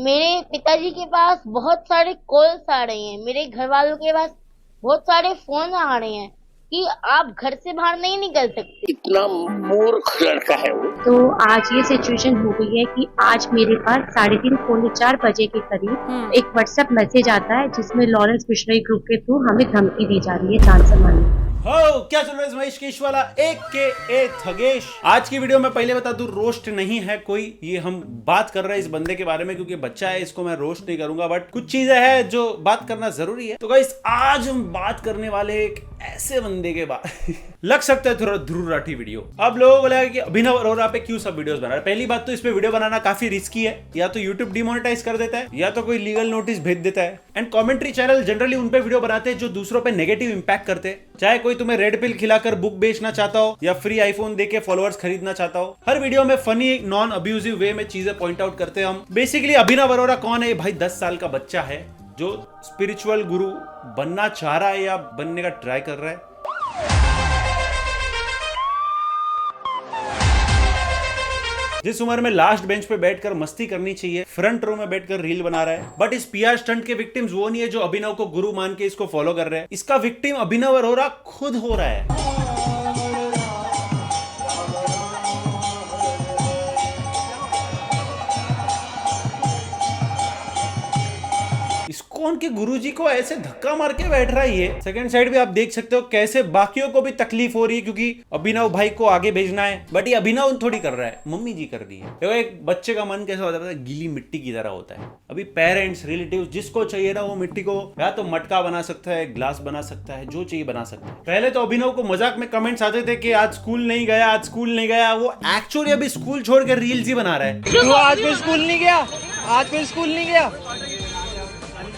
मेरे पिताजी के पास बहुत सारे कॉल्स आ रहे हैं, मेरे घर वालों के पास बहुत सारे फोन आ रहे हैं कि आप घर से बाहर नहीं निकल सकते। इतना मूर्ख लड़का है वो। तो आज ये सिचुएशन हो गई है कि आज मेरे पास 3:30 पौने 4 बजे के करीब एक व्हाट्सएप मैसेज आता है जिसमें लॉरेंस मिश्रा ग्रुप के थ्रू हमें धमकी दी जा रही है जान से मारने। क्या चल रहा है महेश केश वाला AKA थगेश। आज की वीडियो में पहले बता दूं, रोस्ट नहीं है कोई, ये हम बात कर रहे हैं इस बंदे के बारे में क्योंकि बच्चा है, इसको मैं रोस्ट नहीं करूंगा, बट कुछ चीजें हैं जो बात करना जरूरी है। तो गाइस आज हम बात करने वाले एक ऐसे बंदे के बारे लग सकता है थोड़ा ध्रुव राठी वीडियो। अब लोगों को लगा कि अभिनव अरोरा पे क्यों सब वीडियोस बना रहा है। पहली बात तो इस पे वीडियो बनाना काफी रिस्की है, या तो यूट्यूब डिमोनेटाइज कर देता है या तो कोई लीगल नोटिस भेज देता है। एंड कमेंट्री चैनल जनरली उन पे वीडियो बनाते हैं जो दूसरों पे नेगेटिव इंपैक्ट करते हैं, चाहे कोई तुम्हें रेड पिल खिलाकर बुक बेचना चाहता हो या फ्री आईफोन देके फॉलोअर्स खरीदना चाहता हो। हर वीडियो में फनी नॉन अब्यूजिव वे में चीजें पॉइंट आउट करते हैं हम। बेसिकली अभिनव अरोरा कौन है? भाई 10 साल का बच्चा है जो स्पिरिचुअल गुरु बनना चाह रहा है या बनने का ट्राई कर रहा है। जिस उम्र में लास्ट बेंच पे बैठकर मस्ती करनी चाहिए, फ्रंट रो में बैठकर रील बना रहा है। बट इस PR स्टंट के विक्टिम्स वो नहीं है जो अभिनव को गुरु मान के इसको फॉलो कर रहे हैं। इसका विक्टिम अभिनव अरोरा खुद हो रहा है। इस्कॉन के गुरुजी को ऐसे धक्का मार के बैठ रहा है ये। सेकंड साइड भी आप देख सकते हो कैसे बाकियों को भी तकलीफ हो रही है क्योंकि अभिनव भाई को आगे भेजना है, बट ये अभिनव थोड़ी कर रहा है, मम्मी जी कर रही है। देखो एक बच्चे का मन कैसा होता है, गीली मिट्टी की तरह होता है। अभी पेरेंट्स रिलेटिव्स जिसको चाहिए ना वो मिट्टी को या तो मटका बना सकता है, ग्लास बना सकता है, जो चाहिए बना सकता है। पहले तो अभिनव को मजाक में कमेंट्स आते थे कि आज स्कूल नहीं गया, आज स्कूल नहीं गया। वो एक्चुअली अभी स्कूल छोड़कर रील्स ही बना रहा है। आज कोई स्कूल नहीं गया, आज कोई स्कूल नहीं गया।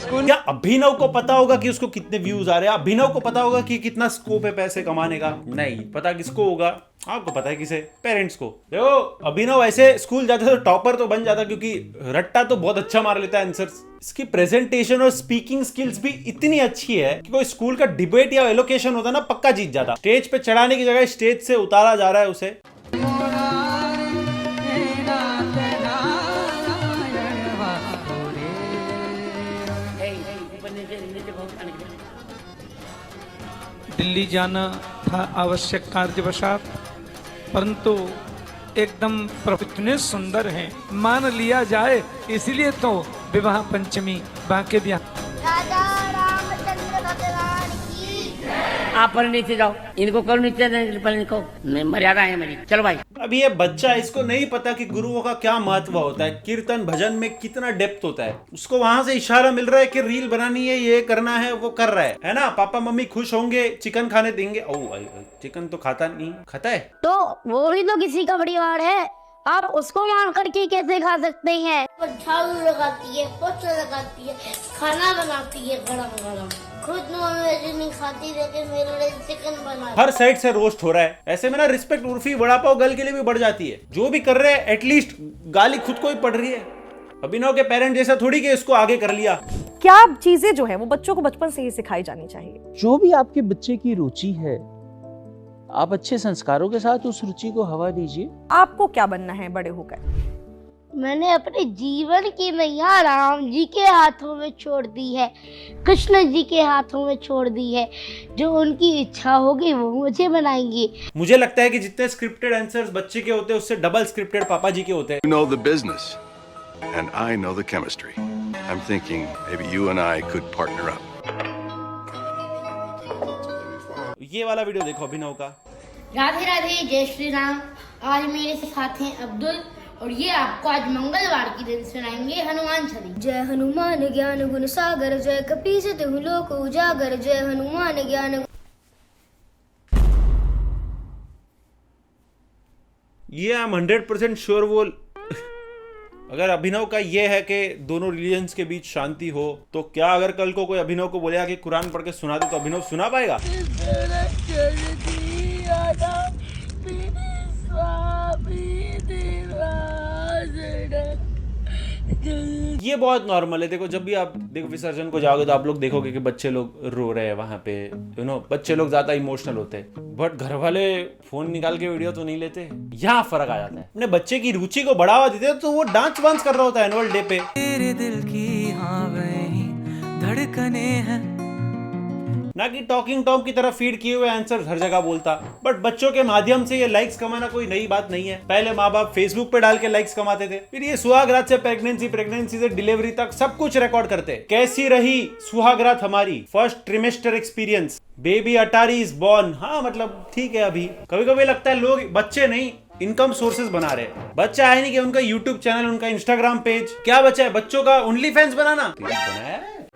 क्या अभिनव को पता होगा कि उसको कितने व्यूज आ रहे हैं? अभिनव को पता होगा कि कितना स्कोप है पैसे कमाने का? नहीं पता। किसको होगा? आपको पता है किसे? पेरेंट्स को। देखो अभिनव ऐसे स्कूल जाता तो टॉपर तो बन जाता क्योंकि रट्टा तो बहुत अच्छा मार लेता है आंसर्स। इसकी प्रेजेंटेशन और स्पीकिंग स्किल्स भी इतनी अच्छी है कि कोई स्कूल का डिबेट या एलोकेशन होता ना पक्का जीत जाता। स्टेज पे चढ़ाने की जगह स्टेज से उतारा जा रहा है उसे। दिल्ली जाना था आवश्यक कार्यवशात, परंतु एकदम इतने सुंदर हैं, मान लिया जाए, इसलिए तो विवाह पंचमी बांके बिहार। राजा रामचंद्र भगवान की। आप पर नीचे जाओ, इनको करो नीचे, पर इनको मर्यादा है मेरी। चलो भाई। अब ये बच्चा, इसको नहीं पता कि गुरुओं का क्या महत्व होता है, कीर्तन भजन में कितना डेप्थ होता है। उसको वहां से इशारा मिल रहा है कि रील बनानी है, ये करना है, वो कर रहा है ना। पापा मम्मी खुश होंगे, चिकन खाने देंगे। ओ चिकन तो खाता नहीं, खाता है तो वो भी तो किसी का परिवार है, आप उसको मान करके कैसे खा सकते हैं? वो झाड़ू लगाती है, पोछा लगाती है, खाना बनाती है गरम गरम। खुद नॉनवेज नहीं खाती लेकिन मेरे लिए चिकन बना। हर साइड से रोस्ट हो रहा है। ऐसे में ना रिस्पेक्ट उर्फी वड़ा पाव गर्ल के लिए भी बढ़ जाती है। जो भी कर रहे हैं एटलीस्ट गाली खुद को ही पड़ रही है। अभिनव के पेरेंट जैसा थोड़ी कि इसको आगे कर लिया। क्या चीजें जो है वो बच्चों को बचपन से ही सिखाई जानी चाहिए। जो भी आपके बच्चे की रुचि है, आप अच्छे संस्कारों के साथ उस रुचि को हवा दीजिए। आपको क्या बनना है बड़े होकर? मैंने अपने जीवन की नैया राम जी के हाथों में छोड़ दी है, कृष्ण जी के हाथों में छोड़ दी है। जो उनकी इच्छा होगी वो मुझे बनाएंगे। मुझे लगता है कि जितने स्क्रिप्टेड आंसर्स बच्चे के होते हैं उससे डबल स्क्रिप्टेड पापा जी के होते हैं। You know the business and I know the chemistry. I'm thinking maybe you and I could partner up. ये वाला वीडियो देखो अभिनव का। राधे राधे, जय श्री राम। आज मेरे साथ हैं अब्दुल और ये आपको आज मंगलवार की दिन सुनाएंगे हनुमान चालीसा। जय हनुमान ज्ञान गुण सागर, जय कपीस तिहु लोक उजागर, जय हनुमान ज्ञान। ये आई एम 100% श्योर वो अगर अभिनव का ये है कि दोनों रिलीजन्स के बीच शांति हो, तो क्या अगर कल को कोई अभिनव को बोलेगा कि कुरान पढ़ के सुना दे तो अभिनव सुना पाएगा? ये बहुत नॉर्मल है। देखो जब भी आप देखो विसर्जन को जाओगे तो आप लोग देखोगे कि बच्चे लोग रो रहे हैं वहां पे, बच्चे लोग ज्यादा इमोशनल होते हैं, बट घर वाले फोन निकाल के वीडियो तो नहीं लेते। यहाँ फर्क आ जाता है। अपने बच्चे की रुचि को बढ़ावा देते हैं तो वो डांस वांस कर रहा होता है एनुअल डे पे। तेरे दिल की हाँ वही धड़कने हैं, ना कि टॉकिंग टॉम की तरह फीड किए हुए आंसर हर जगह बोलता। बट बच्चों के माध्यम से ये लाइक्स कमाना कोई नई बात नहीं है। पहले माँ बाप फेसबुक पे डाल के लाइक्स कमाते थे, फिर ये सुहागरात से प्रेगनेंसी से डिलीवरी तक सब कुछ रिकॉर्ड करते। कैसी रही सुहागरात हमारी, first trimester experience, baby Attari is born. हाँ मतलब ठीक है। अभी कभी कभी लगता है लोग बच्चे नहीं इनकम सोर्सेज बना रहे हैं। बच्चा है नहीं कि उनका यूट्यूब चैनल, उनका इंस्टाग्राम पेज, क्या बच्चा है बच्चों का only fans banana.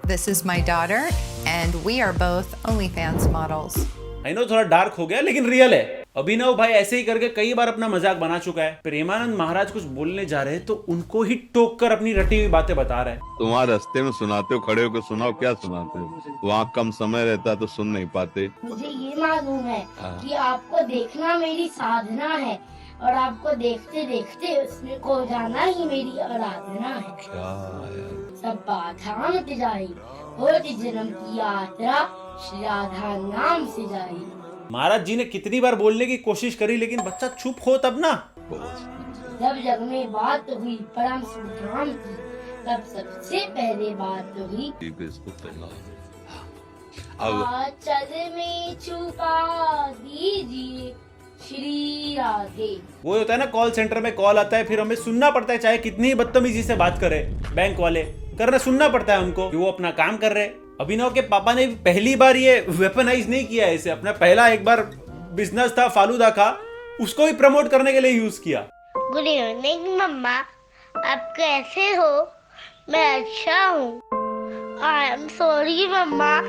This is my daughter and we are both OnlyFans models. I know थोड़ा डार्क हो गया लेकिन रियल है। अभिनव भाई ऐसे ही करके कई बार अपना मजाक बना चुका है। प्रेमानंद महाराज कुछ बोलने जा रहे हैं तो उनको ही टोक कर अपनी रटी हुई बातें बता रहे हैं। तुम वहाँ रास्ते में सुनाते हो, खड़े होकर सुनाओ, क्या सुनाते हो? वहाँ कम समय रहता तो सुन नहीं पाते। मुझे ये मालूम है कि आपको देखना मेरी साधना है और आपको देखते देखते उसमें खो जाना ही मेरी आराधना है। सब बाधा मिट जाए, होती जन्म की यात्रा श्री राधा नाम से जाए। महाराज जी ने कितनी बार बोलने की कोशिश करी लेकिन बच्चा चुप हो तब ना। जब जग में बात हुई परम सुधाम की, तब सबसे पहले बात हुई आंचल में छुपा दीजिए श्री राधे। वो होता है ना कॉल सेंटर में कॉल आता है, फिर हमें सुनना पड़ता है, चाहे कितनी बदतमीजी से बात करे बैंक वाले, करना सुनना पड़ता है उनको कि वो अपना काम कर रहे। अभिनव के पापा ने पहली बार ये वेपनाइज नहीं किया है इसे। अपना पहला एक बार बिजनेस था फालूदा का, उसको भी प्रमोट करने के लिए यूज किया। गुड इवनिंग मम्मा, आप कैसे हो? मैं अच्छा हूँ। आई एम सॉरी मम्मा,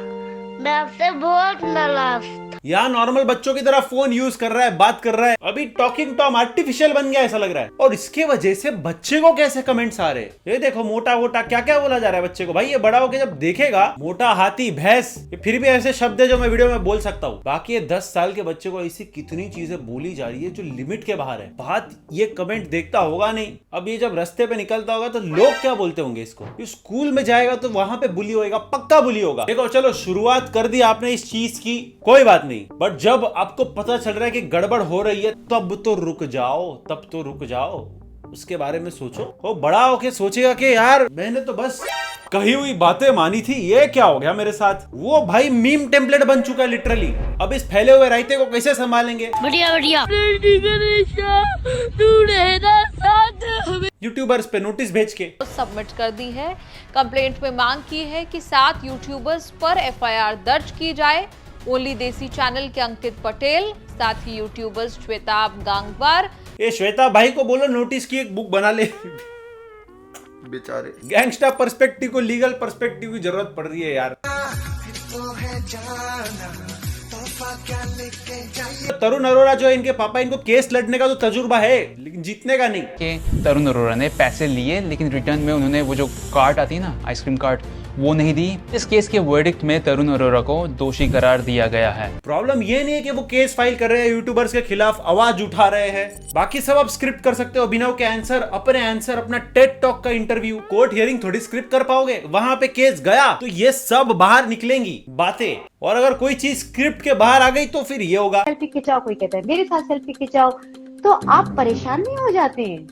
मैं आपसे बहुत नाराज था। यहाँ नॉर्मल बच्चों की तरह फोन यूज कर रहा है, बात कर रहा है। अभी टॉकिंग टॉम आर्टिफिशियल बन गया ऐसा लग रहा है। और इसके वजह से बच्चे को कैसे कमेंट्स आ रहे हैं, ये देखो मोटा वोटा क्या क्या बोला जा रहा है बच्चे को। भाई ये बड़ा होके जब देखेगा मोटा, हाथी, भैंस, ये फिर भी ऐसे शब्द है जो मैं वीडियो में बोल सकता हूँ। बाकी ये 10 साल के बच्चे को ऐसी कितनी चीजें बोली जा रही है जो लिमिट के बाहर है। बात ये कमेंट देखता होगा नहीं, अब ये जब रास्ते पे निकलता होगा तो लोग क्या बोलते होंगे इसको। ये स्कूल में जाएगा तो वहां पे बुली होगा, पक्का बुली होगा। देखो चलो शुरुआत कर दी आपने इस चीज की, कोई बात नहीं, बट जब आपको पता चल रहा है कि गड़बड़ हो रही है तब तो रुक जाओ, तब तो रुक जाओ, उसके बारे में सोचो। वो बड़ा होके सोचेगा कि यार मैंने तो बस कही हुई बातें मानी थी, ये क्या हो गया मेरे साथ। वो भाई मीम टेम्पलेट बन चुका है लिटरली। अब इस फैले हुए रायते को कैसे संभालेंगे? बढ़िया बढ़िया। यूट्यूबर्स पे नोटिस भेज के सबमिट कर दी है। कंप्लेंट में मांग की है कि 7 यूट्यूबर्स पर FIR दर्ज की जाए। ओनली देसी चैनल के अंकित पटेल, साथ ही यूट्यूबर्स श्वेता गांगवार। ये श्वेता भाई को बोलो नोटिस की एक बुक बना ले। बेचारे गैंगस्टर पर्सपेक्टिव को लीगल पर्सपेक्टिव की जरूरत पड़ रही है यार। तरुण अरोड़ा जो है इनके पापा, इनको केस लड़ने का तो तजुर्बा है लेकिन जीतने का नहीं। कि तरुण अरोड़ा ने पैसे लिए लेकिन रिटर्न में उन्होंने वो जो कार्ट आती है ना, आइसक्रीम कार्ट, वो नहीं दी। इस केस के वर्डिक्ट में तरुण अरोड़ा को दोषी करार दिया गया है। प्रॉब्लम ये नहीं है कि वो केस फाइल कर रहे हैं, यूट्यूबर्स के खिलाफ आवाज उठा रहे हैं, बाकी सब आप स्क्रिप्ट कर सकते हो। अभिनव के आंसर, अपने आंसर, अपना टेड टॉक का इंटरव्यू, कोर्ट हियरिंग थोड़ी स्क्रिप्ट कर पाओगे। वहां पे केस गया तो ये सब बाहर निकलेंगी बातें, और अगर कोई चीज स्क्रिप्ट के बाहर आ गई तो फिर ये होगा। सेल्फी खिंचाओ, कोई कहता है मेरे साथ सेल्फी खिंचाओ, तो आप परेशान नहीं हो जाते हैं?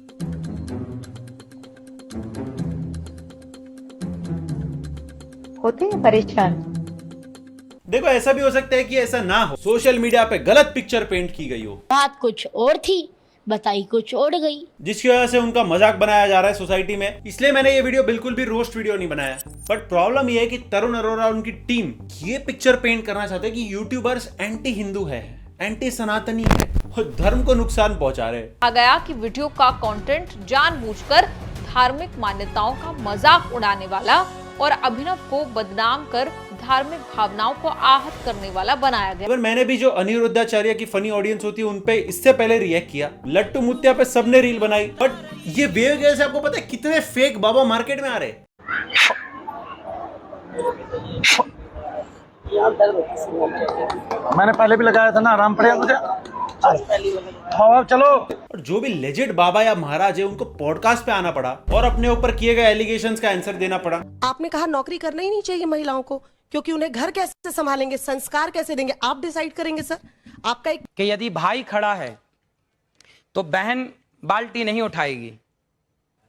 होते हैं परेशान। देखो ऐसा भी हो सकता है कि ऐसा ना हो, सोशल मीडिया पे गलत पिक्चर पेंट की गई हो, बात कुछ और थी बताई कुछ और गई, जिसकी वजह से उनका मजाक बनाया जा रहा है सोसाइटी में। इसलिए मैंने ये वीडियो बिल्कुल भी रोस्ट वीडियो नहीं बनाया। बट प्रॉब्लम ये है कि तरुण अरोड़ा और उनकी टीम ये पिक्चर पेंट करना चाहते हैं कि यूट्यूबर्स एंटी हिंदू है, एंटी सनातनी है और धर्म को नुकसान पहुंचा रहे हैं। कहा गया कि वीडियो का कंटेंट जानबूझकर धार्मिक मान्यताओं का मजाक उड़ाने वाला और अभिनव को बदनाम कर धार्मिक भावनाओं को आहत करने वाला बनाया गया। मैंने भी जो अनिरुद्धाचार्य की फनी ऑडियंस होती है उनपे इससे पहले रिएक्ट किया। लट्टू मुत्या पे सबने रील बनाई, बट ये वेव से आपको पता है कितने फेक बाबा मार्केट में आ रहे। मैंने पहले भी लगाया था ना, आराम पड़ेगा मुझे। चलो। और जो भी लेजेंड बाबा या महाराज है उनको पॉडकास्ट पे आना पड़ा और अपने ऊपर किए गए एलिगेशंस का आंसर देना पड़ा। आपने कहा नौकरी करना ही नहीं चाहिए महिलाओं को, क्योंकि उन्हें घर कैसे संभालेंगे, संस्कार कैसे देंगे, आप डिसाइड करेंगे सर। आपका एक कि यदि भाई खड़ा है तो बहन बाल्टी नहीं उठाएगी,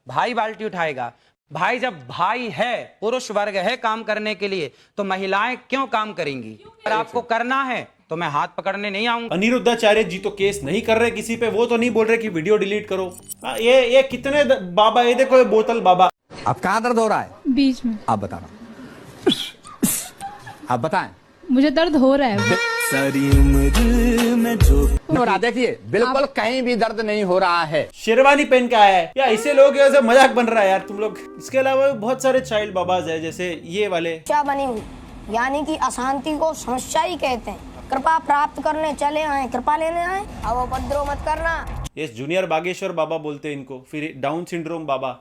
भाई बाल्टी उठाएगा। भाई जब भाई है, पुरुष वर्ग है काम करने के लिए, तो महिलाएं क्यों काम करेंगी? अगर आपको करना है तो मैं हाथ पकड़ने नहीं आऊंगा। अनिरुद्धाचार्य जी तो केस नहीं कर रहे किसी पे, वो तो नहीं बोल रहे कि वीडियो डिलीट करो। ये कितने बाबा, ये देखो ये बोतल बाबा। अब कहाँ दर्द हो रहा है? बीच में। आप बताना, आप बताएं। मुझे दर्द हो रहा है। सारी उम्र में जो हो रहा, देखिए बिल्कुल कहीं भी दर्द नहीं हो रहा है। शेरवानी पहन के आया है या इसे लोग ऐसे मजाक बन रहा है यार तुम लोग। इसके अलावा बहुत सारे चाइल्ड बाबाज है, जैसे ये वाले। क्या बनी हुई, यानी कि अशांति को समस्या ही कहते हैं। कृपा प्राप्त करने चले आए, कृपा लेने आए, अब उपद्रव मत करना। ये जूनियर बागेश्वर बाबा बोलते हैं इनको। फिर डाउन सिंड्रोम बाबा,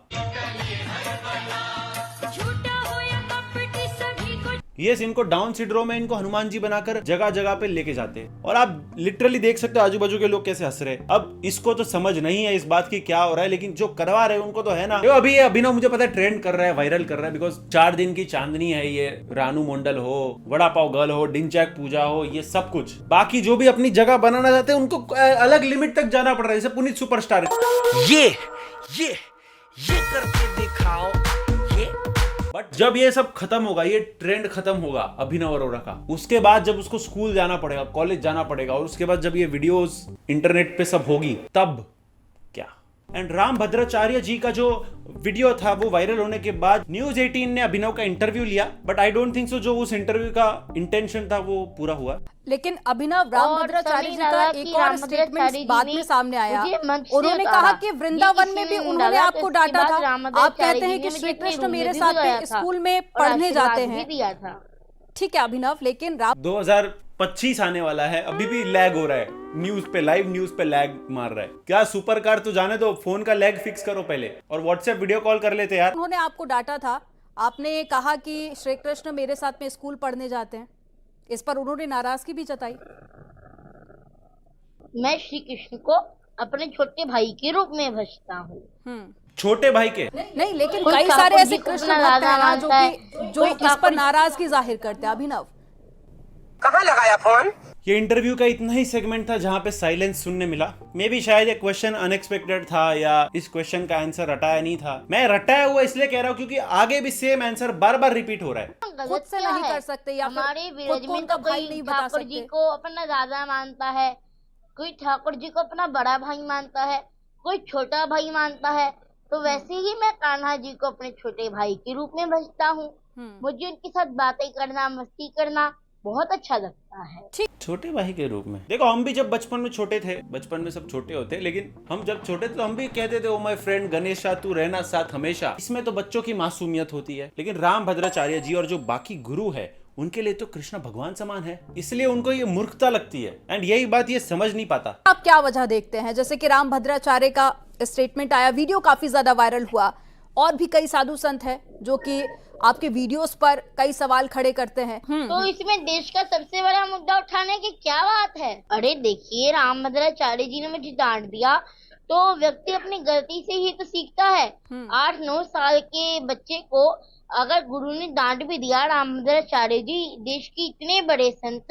ये इनको डाउन सिंड्रोम है, इनको हनुमान जी बनाकर जगह जगह पे लेके जाते हैं। और आप लिटरली देख सकते हो आजू बाजू के लोग कैसे हंस रहे हैं। अब इसको तो समझ नहीं है इस बात की क्या हो रहा है, लेकिन जो करवा रहे हैं उनको तो है ना। जो अभी ये अभिनव मुझे पता है ट्रेंड कर रहा है, वायरल कर रहा है, बिकॉज 4 दिन की चांदनी है ये। रानू मंडल हो, वड़ा पाव गर्ल हो, डिंचैक पूजा हो, ये सब कुछ। बाकी जो भी अपनी जगह बनाना चाहते हैं उनको अलग लिमिट तक जाना पड़ रहा है, जैसे पुनीत सुपरस्टार। ये करके दिखाओ। बट जब ये सब खत्म होगा, ये ट्रेंड खत्म होगा अभिनव अरोड़ा का, उसके बाद जब उसको स्कूल जाना पड़ेगा, कॉलेज जाना पड़ेगा, और उसके बाद जब ये वीडियोस इंटरनेट पे सब होगी, तब क्या? एंड राम भद्राचार्य जी का जो वीडियो था वो वायरल होने के बाद न्यूज 18 ने अभिनव का इंटरव्यू लिया, but I don't think so जो उस इंटरव्यू का इंटेंशन था वो पूरा हुआ। लेकिन अभिनव राम भद्राचार्य जी का एक और स्टेटमेंट बाद में सामने आया। उन्होंने कहा कि वृंदावन में भी उन्होंने आपको डांटा था। आप कहते हैं कि श्री कृष्ण मेरे साथ स्कूल में पढ़ने जाते हैं। ठीक है अभिनव, लेकिन 2025 आने वाला है, अभी भी लैग हो रहा है न्यूज पे, लाइव न्यूज पे लैग मार रहा है। क्या सुपर कार तो जाने दो, फोन का लैग फिक्स करो पहले, और व्हाट्सएप वीडियो कॉल कर लेते यार। उन्होंने आपको डांटा था, आपने कहा कि श्री कृष्ण मेरे साथ में स्कूल पढ़ने जाते हैं, इस पर उन्होंने नाराजगी भी जताई। मैं श्री कृष्ण को अपने छोटे भाई के रूप में भजता हूँ। छोटे भाई के नहीं, लेकिन कई सारे ऐसे कृष्ण भक्त हैं ना जो इस पर नाराजगी जाहिर करते हैं। अभिनव कहाँ लगाया फोन? ये इंटरव्यू का इतना ही सेगमेंट था जहां पे साइलेंस सुनने मिला। मे बी शायद ये क्वेश्चन अनएक्सपेक्टेड था या इस क्वेश्चन का आंसर रटाया नहीं था। मैं रटाया हुआ इसलिए कह रहा हूँ क्योंकि आगे भी सेम आंसर बार बार रिपीट हो रहा है। खुद से नहीं कर सकते या हमारे विलेज में तो कोई ठाकुर जी को अपना दादा मानता है, कोई ठाकुर जी को अपना बड़ा भाई मानता है, कोई छोटा भाई मानता है। तो वैसे ही मैं कान्हा जी को अपने छोटे भाई के रूप में भजता हूँ। मुझे उनके साथ बातें करना, मस्ती करना बहुत अच्छा लगता है। छोटे भाई के रूप में देखो, हम भी जब बचपन में छोटे थे, बचपन में सब छोटे होते, लेकिन हम जब छोटे थे तो हम भी कहते थे ओ माय फ्रेंड गणेशा तू रहना साथ हमेशा। इसमें तो बच्चों की मासूमियत होती है। लेकिन राम भद्राचार्य जी और जो बाकी गुरु है उनके लिए तो कृष्ण भगवान समान है, इसलिए उनको ये मूर्खता लगती है। एंड यही बात ये समझ नहीं पाता। आप क्या वजह देखते हैं? जैसे कि राम भद्राचार्य का स्टेटमेंट आया, वीडियो काफी ज्यादा वायरल हुआ, और भी कई साधु संत हैं जो कि आपके वीडियोस पर कई सवाल खड़े करते हैं। तो इसमें देश का सबसे बड़ा मुद्दा उठाने की क्या बात है? अरे देखिए, राम भद्राचार्य जी ने मुझे डांट दिया तो व्यक्ति अपनी गलती से ही तो सीखता है। 8-9 साल के बच्चे को अगर गुरु ने डांट भी दिया, राम भद्राचार्य जी देश के इतने बड़े संत,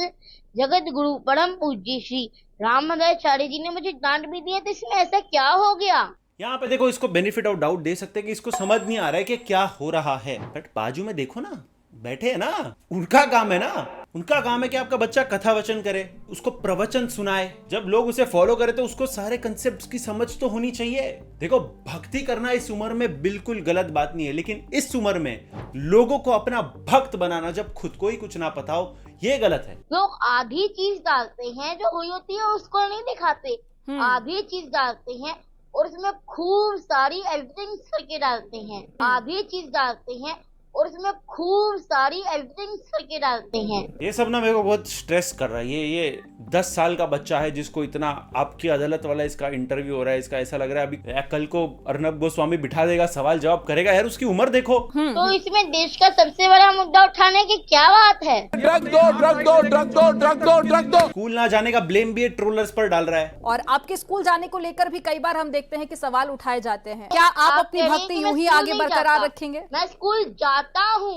जगत गुरु परम पूज्य श्री राम भद्राचार्य जी ने मुझे डांट भी दिया, तो इसमें ऐसा क्या हो गया? यहाँ पे देखो, इसको बेनिफिट ऑफ डाउट दे सकते हैं कि इसको समझ नहीं आ रहा है कि क्या हो रहा है, बट बाजू में देखो ना, बैठे है ना, उनका काम है ना, उनका काम है कि आपका बच्चा कथा वचन करे, उसको प्रवचन सुनाए। जब लोग उसे फॉलो करे तो उसको सारे कंसेप्ट्स की समझ तो होनी चाहिए। देखो, भक्ति करना इस उम्र में बिल्कुल गलत बात नहीं है, लेकिन इस उम्र में लोगों को अपना भक्त बनाना जब खुद को ही कुछ ना पता हो, ये गलत है। लोग आधी चीज डालते हैं, जो हुई होती है उसको नहीं दिखाते। आधी चीज डालते हैं और उसमें खूब सारी एडिटिंग करके डालते हैं। आधी चीज डालते हैं और उसमें खूब सारी एडिटिंग करके डालते हैं। ये सब ना मेरे को बहुत स्ट्रेस कर रहा है। ये 10 साल का बच्चा है जिसको इतना आपकी अदालत वाला इसका इंटरव्यू हो रहा है, इसका ऐसा लग रहा है अभी कल को अर्नब गोस्वामी बिठा देगा, सवाल जवाब करेगा। यार उसकी उम्र देखो। तो इसमें देश का सबसे बड़ा मुद्दा उठाने की क्या बात है? ड्रग दो, ड्रग दो, ड्रग दो, ड्रग दो, ड्रग दो। स्कूल ना जाने का ब्लेम भी ट्रोलर्स पर डाल रहा है। और आपके स्कूल जाने को लेकर भी कई बार हम देखते हैं कि सवाल उठाए जाते हैं। क्या आप अपनी भक्ति यूं ही आगे बरकरार रखेंगे? मैं स्कूल जाता हूँ,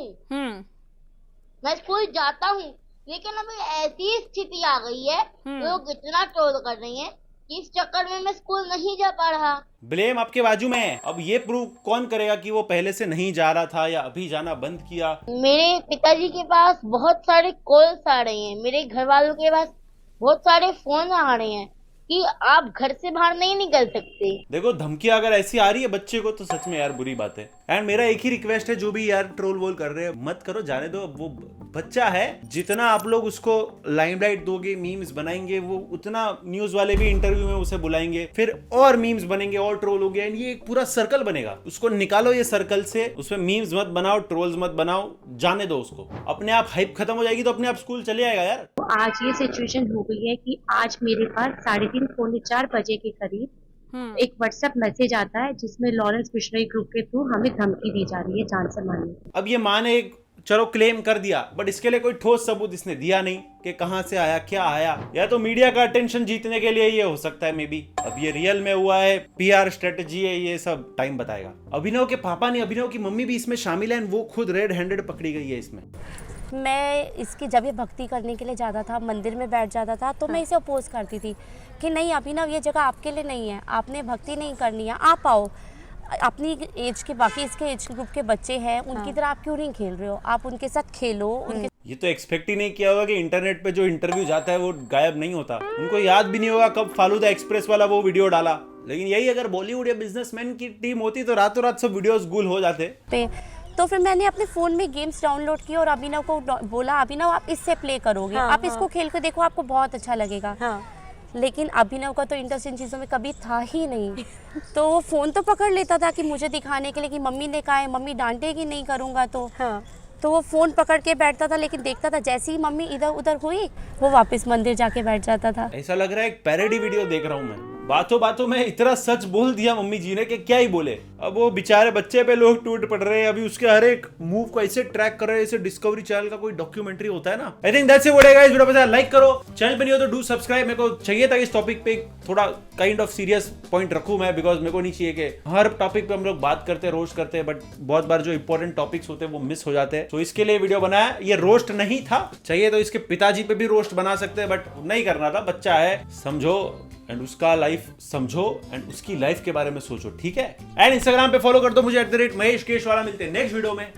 मैं स्कूल जाता हूँ, लेकिन अभी ऐसी स्थिति आ गई है, लोग इतना ट्रोल कर रहे हैं कि इस चक्कर में मैं स्कूल नहीं जा पा रहा। ब्लेम आपके बाजू में है। अब ये प्रूव कौन करेगा कि वो पहले से नहीं जा रहा था या अभी जाना बंद किया? मेरे पिताजी के पास बहुत सारे कॉल्स आ रहे हैं, मेरे घर वालों के पास बहुत सारे फोन आ रहे हैं कि आप घर से बाहर नहीं निकल सकते। देखो धमकी अगर ऐसी आ रही है बच्चे को तो सच में यार बुरी बात है। एंड मेरा एक ही रिक्वेस्ट है, जो भी यार ट्रोल वोल कर रहे हैं मत करो, जाने दो। वो बच्चा है, जितना आप लोग उसको लाइमलाइट दोगे, मीम्स बनाएंगे, वो उतना न्यूज वाले भी इंटरव्यू में उसे बुलाएंगे, फिर और मीम्स बनेंगे और ट्रोल हो गया। एंड ये एक पूरा सर्कल बनेगा। उसको निकालो ये सर्कल से, उसमें मीम्स मत बनाओ, ट्रोल्स मत बनाओ, जाने दो उसको। अपने आप हाइप खत्म हो जाएगी तो अपने आप स्कूल चले आएगा यार। आज ये सिचुएशन हो गई है कि आज मेरे पास 3:30 पौने 4 बजे के करीब एक व्हाट्सएप मैसेज आता है जिसमें लॉरेंस बिश्नोई ग्रुप के थ्रू हमें धमकी दी जा रही है जान से मारने। अब ये माँ ने चलो क्लेम कर दिया, बट इसके लिए कोई ठोस सबूत इसने दिया नहीं कि कहां से आया, क्या आया। या तो मीडिया का अटेंशन जीतने के लिए ये हो सकता है मे बी। अब ये रियल में हुआ है, पीआर स्ट्रेटजी है, ये सब टाइम बताएगा। अभिनव के पापा ने, अभिनव की मम्मी भी इसमें शामिल है, वो खुद रेड हैंडेड पकड़ी गई है इसमें। मैं इसकी जब ये भक्ति करने के लिए जाता था, मंदिर में बैठ जाता था, तो मैं इसे अपोज करती थी कि नहीं अभिनव, ये जगह आपके लिए नहीं है, आपने भक्ति नहीं करनी है, आप आओ। अपनी एज के, बाकी इसके एज ग्रुप के बच्चे हैं, उनकी तरह आप क्यों नहीं खेल रहे हो, आप उनके साथ खेलो। उनके ये तो एक्सपेक्ट ही नहीं किया होगा कि इंटरनेट पे जो इंटरव्यू जाता है वो गायब नहीं होता। उनको याद भी नहीं होगा कब फालूदा एक्सप्रेस वाला वो वीडियो डाला। लेकिन यही अगर बॉलीवुड या बिजनेसमैन की टीम होती तो रातों रात सब वीडियोस गुल हो जाते। तो फिर मैंने अपने फ़ोन में गेम्स डाउनलोड किए और अभिनव को बोला, अभिनव आप इससे प्ले करोगे, आप इसको खेल कर देखो, आपको बहुत अच्छा लगेगा। लेकिन अभिनव का तो इंटरेस्ट इन चीज़ों में कभी था ही नहीं। तो वो फ़ोन तो पकड़ लेता था कि मुझे दिखाने के लिए कि मम्मी ने कहा है, मम्मी डांटेगी नहीं करूँगा तो वो फ़ोन पकड़ के बैठता था। लेकिन देखता था जैसे ही मम्मी इधर उधर हुई वो वापस मंदिर जाके बैठ जाता था। ऐसा लग रहा है एक पैरोडी वीडियो देख रहा हूँ मैं। बातों बातों में इतना सच बोल दिया मम्मी जी ने कि क्या ही बोले। अब वो बेचारे बच्चे पे लोग टूट पड़ रहे हैं, अभी उसके हर एक मूव को ऐसे ट्रैक कर रहे हैं, ऐसे डिस्कवरी चैनल का कोई डॉक्यूमेंटरी होता है ना। I think that's it. Guys, video पसंद लाइक करो, चैनल पे नहीं हो तो डू सब्सक्राइब। मेरे को चाहिए था इस टॉपिक पे थोड़ा काइंड ऑफ सीरियस पॉइंट रखूं मैं, बिकॉज मेरे को नहीं चाहिए कि हर टॉपिक पे हम लोग बात करते हैं, रोस्ट करते हैं, बट बहुत बार जो इंपॉर्टेंट टॉपिक्स होते हैं वो मिस हो जाते हैं। तो इसके लिए वीडियो बनाया। ये रोस्ट नहीं था, चाहिए तो इसके पिताजी पे भी रोस्ट बना सकते हैं, बट नहीं करना था। बच्चा है, समझो एंड उसका लाइफ समझो एंड उसकी लाइफ के बारे में सोचो, ठीक है। एंड इंस्टाग्राम पे फॉलो कर दो मुझे @महेश केशवाला। मिलते हैं नेक्स्ट वीडियो में।